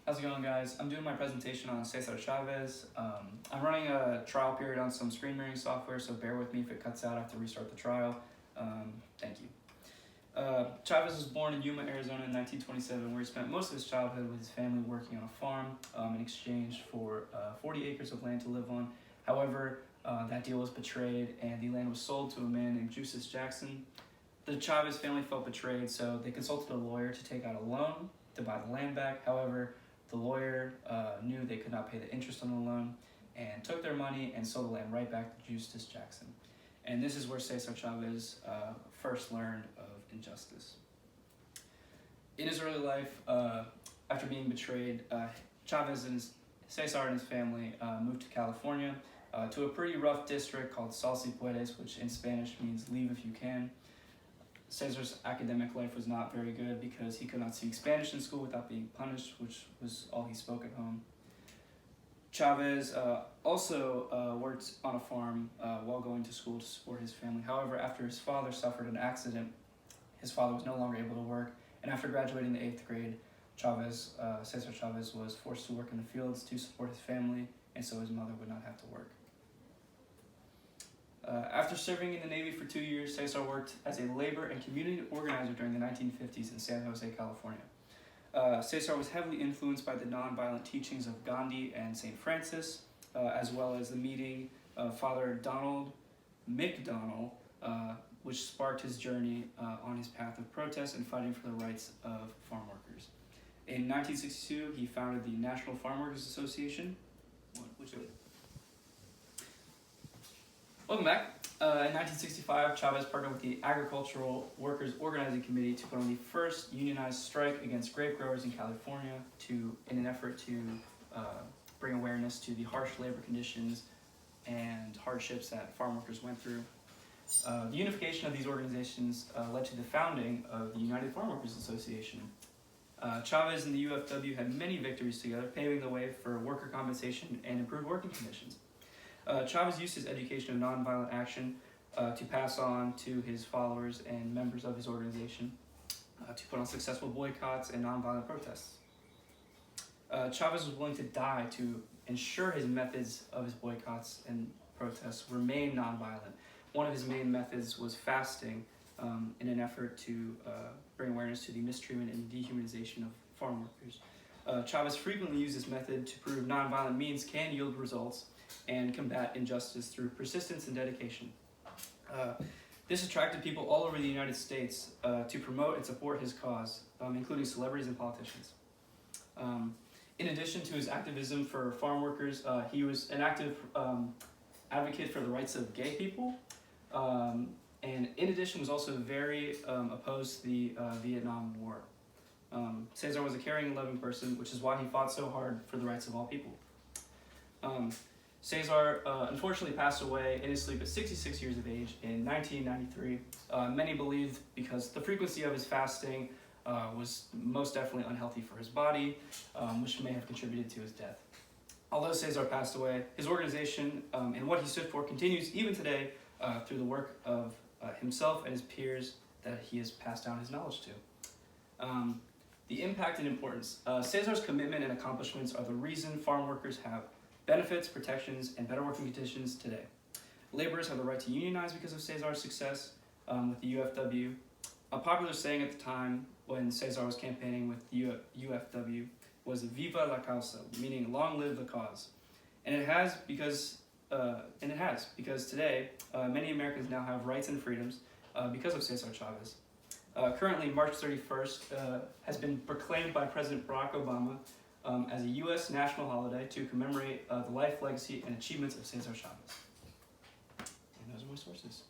How's it going, guys? I'm doing my presentation on Cesar Chavez. I'm running a trial period on some screen mirroring software, so bear with me if it cuts out. I have to restart the trial. Thank you. Chavez was born in Yuma, Arizona in 1927, where he spent most of his childhood with his family working on a farm in exchange for 40 acres of land to live on. However, that deal was betrayed, and the land was sold to a man named Justice Jackson. The Chavez family felt betrayed, so they consulted a lawyer to take out a loan to buy the land back. However, the lawyer knew they could not pay the interest on the loan and took their money and sold the land right back to Justice Jackson. And this is where Cesar Chavez first learned of injustice. In his early life, after being betrayed, Cesar and his family moved to California to a pretty rough district called Sal Si Puedes, which in Spanish means leave if you can. Cesar's academic life was not very good because he could not speak Spanish in school without being punished, which was all he spoke at home. Chavez also worked on a farm while going to school to support his family. However, after his father suffered an accident, his father was no longer able to work, and after graduating the 8th grade, Cesar Chavez was forced to work in the fields to support his family, and so his mother would not have to work. After serving in the Navy for 2 years, Cesar worked as a labor and community organizer during the 1950s in San Jose, California. Cesar was heavily influenced by the nonviolent teachings of Gandhi and St. Francis, as well as the meeting of Father Donald McDonnell, which sparked his journey on his path of protest and fighting for the rights of farm workers. In 1962, he founded the National Farm Workers Association, Welcome back. In 1965, Chavez partnered with the Agricultural Workers Organizing Committee to put on the first unionized strike against grape growers in California in an effort to bring awareness to the harsh labor conditions and hardships that farm workers went through. The unification of these organizations led to the founding of the United Farm Workers Association. Chavez and the UFW had many victories together, paving the way for worker compensation and improved working conditions. Chavez used his education of nonviolent action to pass on to his followers and members of his organization to put on successful boycotts and nonviolent protests. Chavez was willing to die to ensure his methods of his boycotts and protests remain nonviolent. One of his main methods was fasting in an effort to bring awareness to the mistreatment and dehumanization of farm workers. Chavez frequently used this method to prove nonviolent means can yield results and combat injustice through persistence and dedication. This attracted people all over the United States to promote and support his cause, including celebrities and politicians. In addition to his activism for farm workers, he was an active advocate for the rights of gay people, and in addition was also very opposed to the Vietnam War. Cesar was a caring and loving person, which is why he fought so hard for the rights of all people. Cesar unfortunately passed away in his sleep at 66 years of age in 1993. Many believe because the frequency of his fasting was most definitely unhealthy for his body, which may have contributed to his death. Although Cesar passed away, his organization and what he stood for continues even today through the work of himself and his peers that he has passed down his knowledge to. The impact and importance. Cesar's commitment and accomplishments are the reason farm workers have benefits, protections, and better working conditions today. Laborers have the right to unionize because of Cesar's success with the UFW. A popular saying at the time when Cesar was campaigning with the UFW was "Viva la causa," meaning "Long live the cause." And it has because today many Americans now have rights and freedoms because of Cesar Chavez. Currently, March 31st has been proclaimed by President Barack Obama as a U.S. national holiday to commemorate the life, legacy, and achievements of Cesar Chavez. And those are my sources.